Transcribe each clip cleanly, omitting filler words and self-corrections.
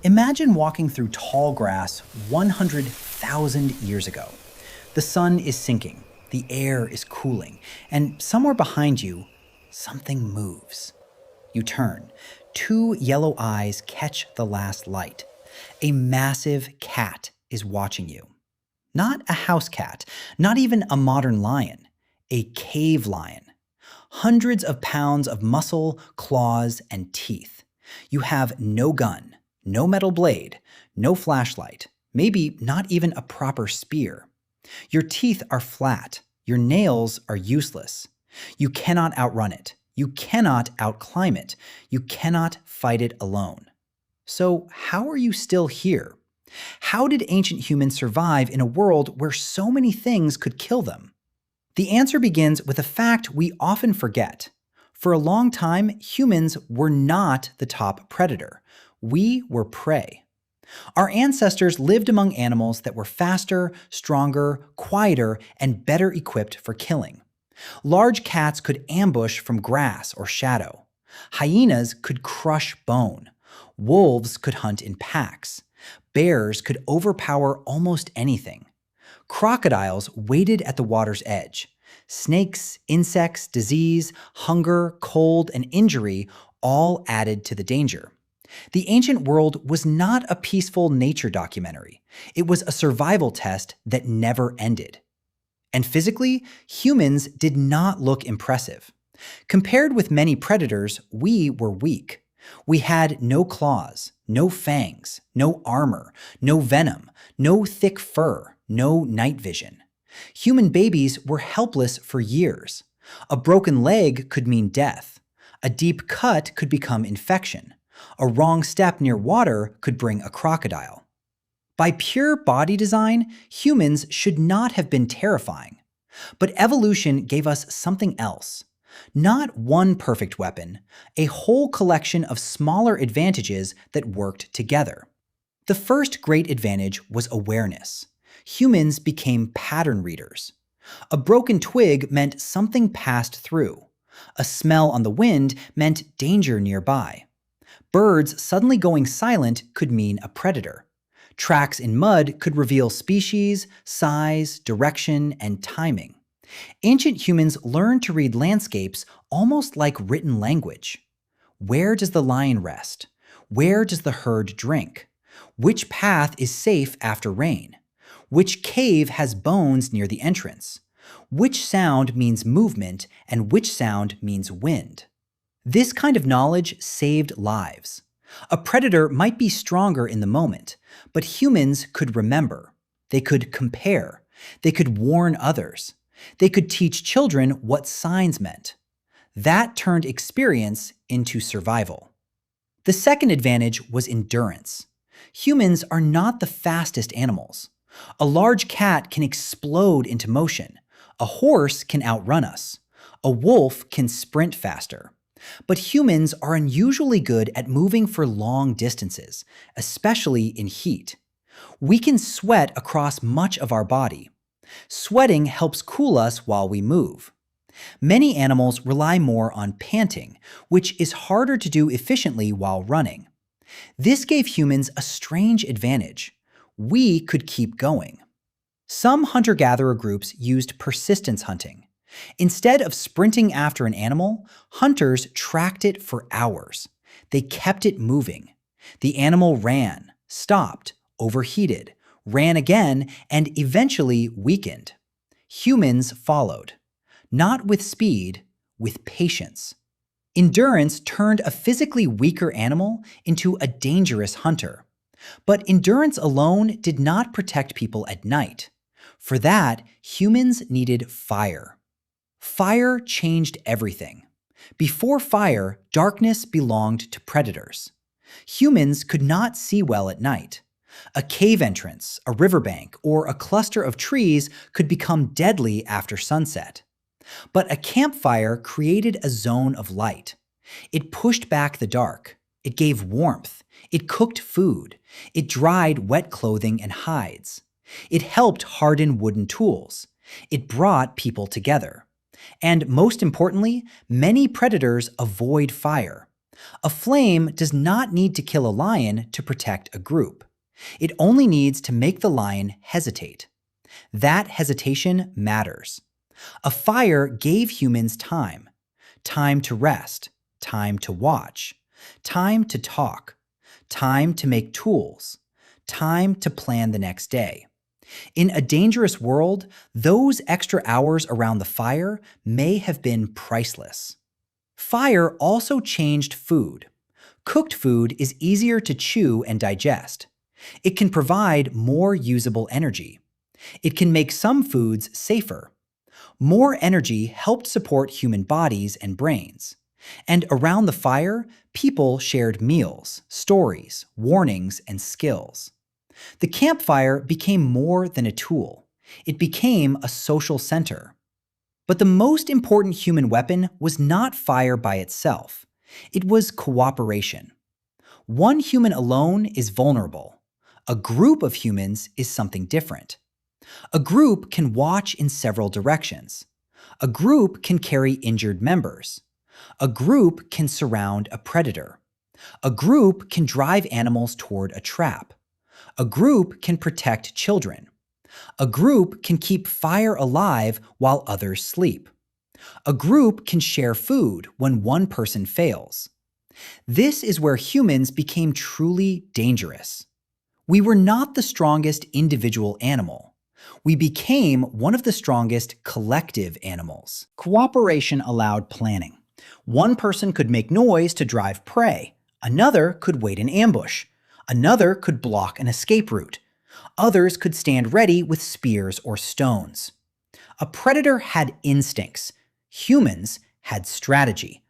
Imagine walking through tall grass 100,000 years ago. The sun is sinking, the air is cooling, and somewhere behind you, something moves. You turn. Two yellow eyes catch the last light. A massive cat is watching you. Not a house cat, not even a modern lion, a cave lion. Hundreds of pounds of muscle, claws, and teeth. You have no gun, no metal blade, no flashlight, maybe not even a proper spear. Your teeth are flat, your nails are useless. You cannot outrun it. You cannot outclimb it. You cannot fight it alone. So how are you still here? How did ancient humans survive in a world where so many things could kill them? The answer begins with a fact we often forget. For a long time, humans were not the top predator. We were prey. Our ancestors lived among animals that were faster, stronger, quieter, and better equipped for killing. Large cats could ambush from grass or shadow. Hyenas could crush bone. Wolves could hunt in packs. Bears could overpower almost anything. Crocodiles waited at the water's edge. Snakes, insects, disease, hunger, cold, and injury all added to the danger. The ancient world was not a peaceful nature documentary. It was a survival test that never ended. And physically, humans did not look impressive. Compared with many predators, we were weak. We had no claws, no fangs, no armor, no venom, no thick fur, no night vision. Human babies were helpless for years. A broken leg could mean death. A deep cut could become infection. A wrong step near water could bring a crocodile. By pure body design, humans should not have been terrifying. But evolution gave us something else. Not one perfect weapon, a whole collection of smaller advantages that worked together. The first great advantage was awareness. Humans became pattern readers. A broken twig meant something passed through. A smell on the wind meant danger nearby. Birds suddenly going silent could mean a predator. Tracks in mud could reveal species, size, direction, and timing. Ancient humans learned to read landscapes almost like written language. Where does the lion rest? Where does the herd drink? Which path is safe after rain? Which cave has bones near the entrance? Which sound means movement and which sound means wind? This kind of knowledge saved lives. A predator might be stronger in the moment, but humans could remember. They could compare. They could warn others. They could teach children what signs meant. That turned experience into survival. The second advantage was endurance. Humans are not the fastest animals. A large cat can explode into motion. A horse can outrun us. A wolf can sprint faster. But humans are unusually good at moving for long distances, especially in heat. We can sweat across much of our body. Sweating helps cool us while we move. Many animals rely more on panting, which is harder to do efficiently while running. This gave humans a strange advantage. We could keep going. Some hunter-gatherer groups used persistence hunting. Instead of sprinting after an animal, hunters tracked it for hours. They kept it moving. The animal ran, stopped, overheated, ran again, and eventually weakened. Humans followed. Not with speed, with patience. Endurance turned a physically weaker animal into a dangerous hunter. But endurance alone did not protect people at night. For that, humans needed fire. Fire changed everything. Before fire, darkness belonged to predators. Humans could not see well at night. A cave entrance, a riverbank, or a cluster of trees could become deadly after sunset. But a campfire created a zone of light. It pushed back the dark. It gave warmth. It cooked food. It dried wet clothing and hides. It helped harden wooden tools. It brought people together. And most importantly, many predators avoid fire. A flame does not need to kill a lion to protect a group. It only needs to make the lion hesitate. That hesitation matters. A fire gave humans time. Time to rest, time to watch, time to talk, time to make tools, time to plan the next day. In a dangerous world, those extra hours around the fire may have been priceless. Fire also changed food. Cooked food is easier to chew and digest. It can provide more usable energy. It can make some foods safer. More energy helped support human bodies and brains. And around the fire, people shared meals, stories, warnings, and skills. The campfire became more than a tool. It became a social center. But the most important human weapon was not fire by itself. It was cooperation. One human alone is vulnerable. A group of humans is something different. A group can watch in several directions. A group can carry injured members. A group can surround a predator. A group can drive animals toward a trap. A group can protect children. A group can keep fire alive while others sleep. A group can share food when one person fails. This is where humans became truly dangerous. We were not the strongest individual animal. We became one of the strongest collective animals. Cooperation allowed planning. One person could make noise to drive prey. Another could wait in ambush. Another could block an escape route. Others could stand ready with spears or stones. A predator had instincts. Humans had strategy.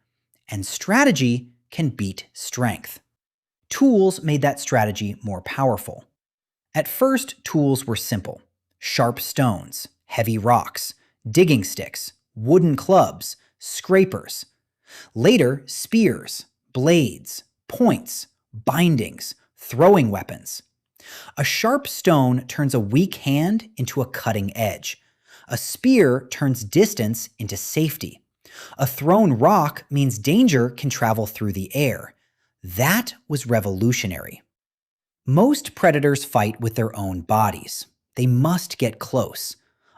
And strategy can beat strength. Tools made that strategy more powerful. At first, tools were simple. Sharp stones, heavy rocks, digging sticks, wooden clubs, scrapers. Later, spears, blades, points, bindings, throwing weapons. A sharp stone turns a weak hand into a cutting edge. A spear turns distance into safety. A thrown rock means danger can travel through the air. That was revolutionary. Most predators fight with their own bodies. They must get close.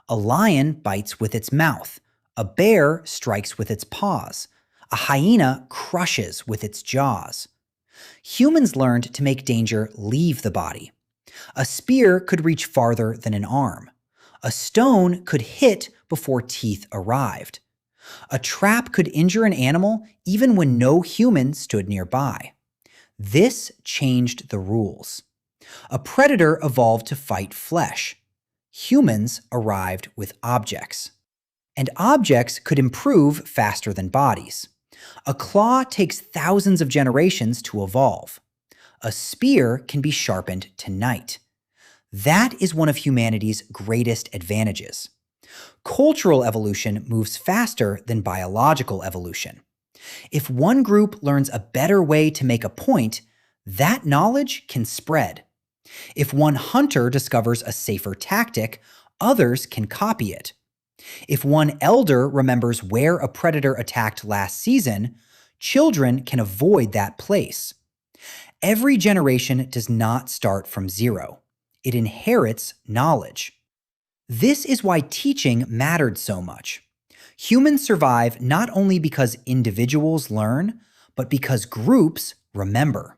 A lion bites with its mouth. A bear strikes with its paws. A hyena crushes with its jaws. Humans learned to make danger leave the body. A spear could reach farther than an arm. A stone could hit before teeth arrived. A trap could injure an animal even when no human stood nearby. This changed the rules. A predator evolved to fight flesh. Humans arrived with objects. And objects could improve faster than bodies. A claw takes thousands of generations to evolve. A spear can be sharpened tonight. That is one of humanity's greatest advantages. Cultural evolution moves faster than biological evolution. If one group learns a better way to make a point, that knowledge can spread. If one hunter discovers a safer tactic, others can copy it. If one elder remembers where a predator attacked last season, children can avoid that place. Every generation does not start from zero. It inherits knowledge. This is why teaching mattered so much. Humans survive not only because individuals learn, but because groups remember.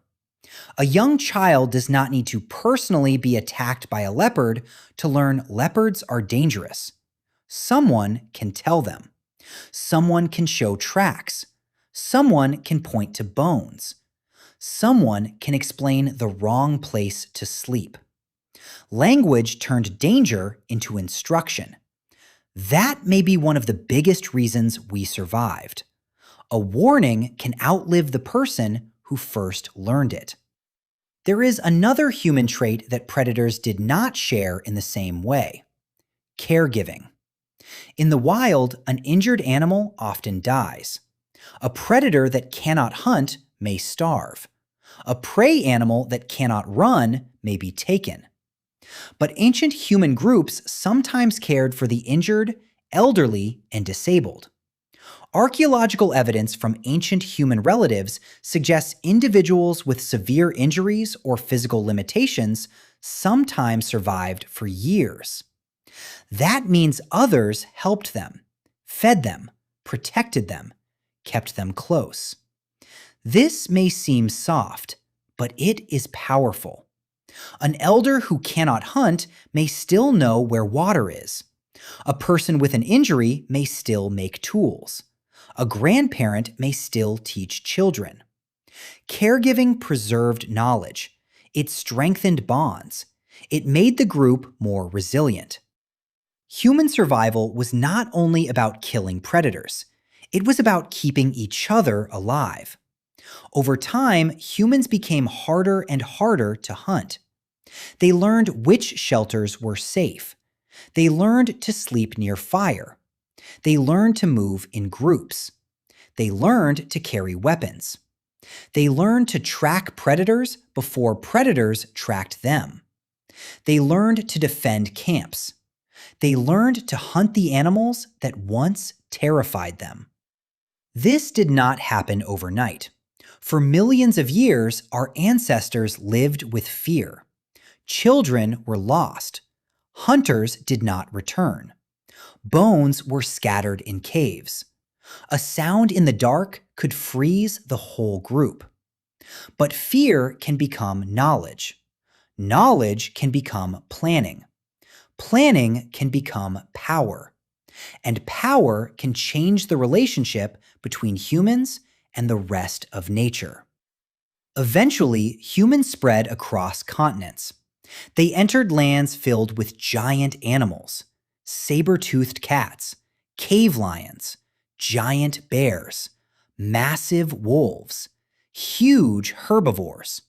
A young child does not need to personally be attacked by a leopard to learn leopards are dangerous. Someone can tell them. Someone can show tracks. Someone can point to bones. Someone can explain the wrong place to sleep. Language turned danger into instruction. That may be one of the biggest reasons we survived. A warning can outlive the person who first learned it. There is another human trait that predators did not share in the same way: caregiving. In the wild, an injured animal often dies. A predator that cannot hunt may starve. A prey animal that cannot run may be taken. But ancient human groups sometimes cared for the injured, elderly, and disabled. Archaeological evidence from ancient human relatives suggests individuals with severe injuries or physical limitations sometimes survived for years. That means others helped them, fed them, protected them, kept them close. This may seem soft, but it is powerful. An elder who cannot hunt may still know where water is. A person with an injury may still make tools. A grandparent may still teach children. Caregiving preserved knowledge. It strengthened bonds. It made the group more resilient. Human survival was not only about killing predators. It was about keeping each other alive. Over time, humans became harder and harder to hunt. They learned which shelters were safe. They learned to sleep near fire. They learned to move in groups. They learned to carry weapons. They learned to track predators before predators tracked them. They learned to defend camps. They learned to hunt the animals that once terrified them. This did not happen overnight. For millions of years, our ancestors lived with fear. Children were lost. Hunters did not return. Bones were scattered in caves. A sound in the dark could freeze the whole group. But fear can become knowledge. Knowledge can become planning. Planning can become power. And power can change the relationship between humans and the rest of nature. Eventually, humans spread across continents. They entered lands filled with giant animals, saber-toothed cats, cave lions, giant bears, massive wolves, huge herbivores.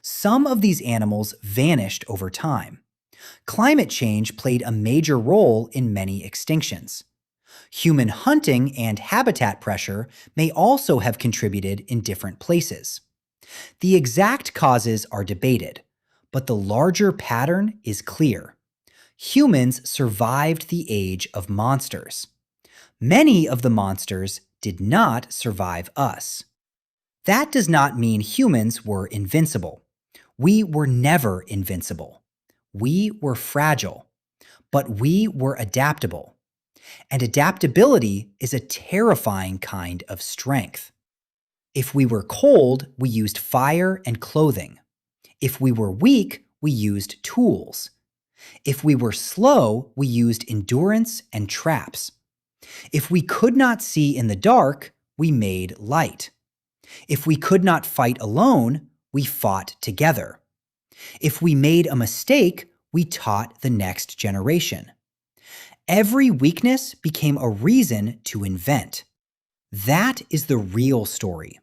Some of these animals vanished over time. Climate change played a major role in many extinctions. Human hunting and habitat pressure may also have contributed in different places. The exact causes are debated, but the larger pattern is clear. Humans survived the age of monsters. Many of the monsters did not survive us. That does not mean humans were invincible. We were never invincible. We were fragile, but we were adaptable. And adaptability is a terrifying kind of strength. If we were cold, we used fire and clothing. If we were weak, we used tools. If we were slow, we used endurance and traps. If we could not see in the dark, we made light. If we could not fight alone, we fought together. If we made a mistake, we taught the next generation. Every weakness became a reason to invent. That is the real story.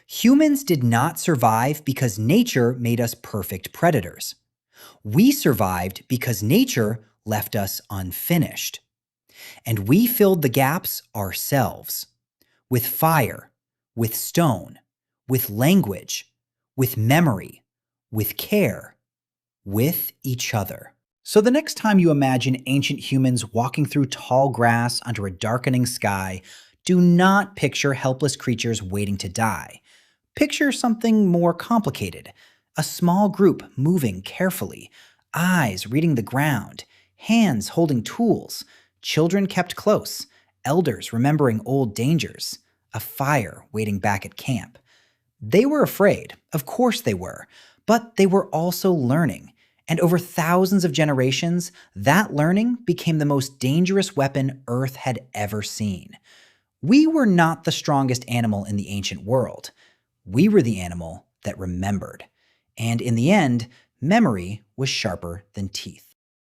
Humans did not survive because nature made us perfect predators. We survived because nature left us unfinished. And we filled the gaps ourselves. With fire, with stone, with language, with memory, with care, with each other. So the next time you imagine ancient humans walking through tall grass under a darkening sky, do not picture helpless creatures waiting to die. Picture something more complicated. A small group moving carefully, eyes reading the ground, hands holding tools, children kept close, elders remembering old dangers, a fire waiting back at camp. They were afraid, of course they were, but they were also learning. And over thousands of generations, that learning became the most dangerous weapon Earth had ever seen. We were not the strongest animal in the ancient world. We were the animal that remembered. And in the end, memory was sharper than teeth.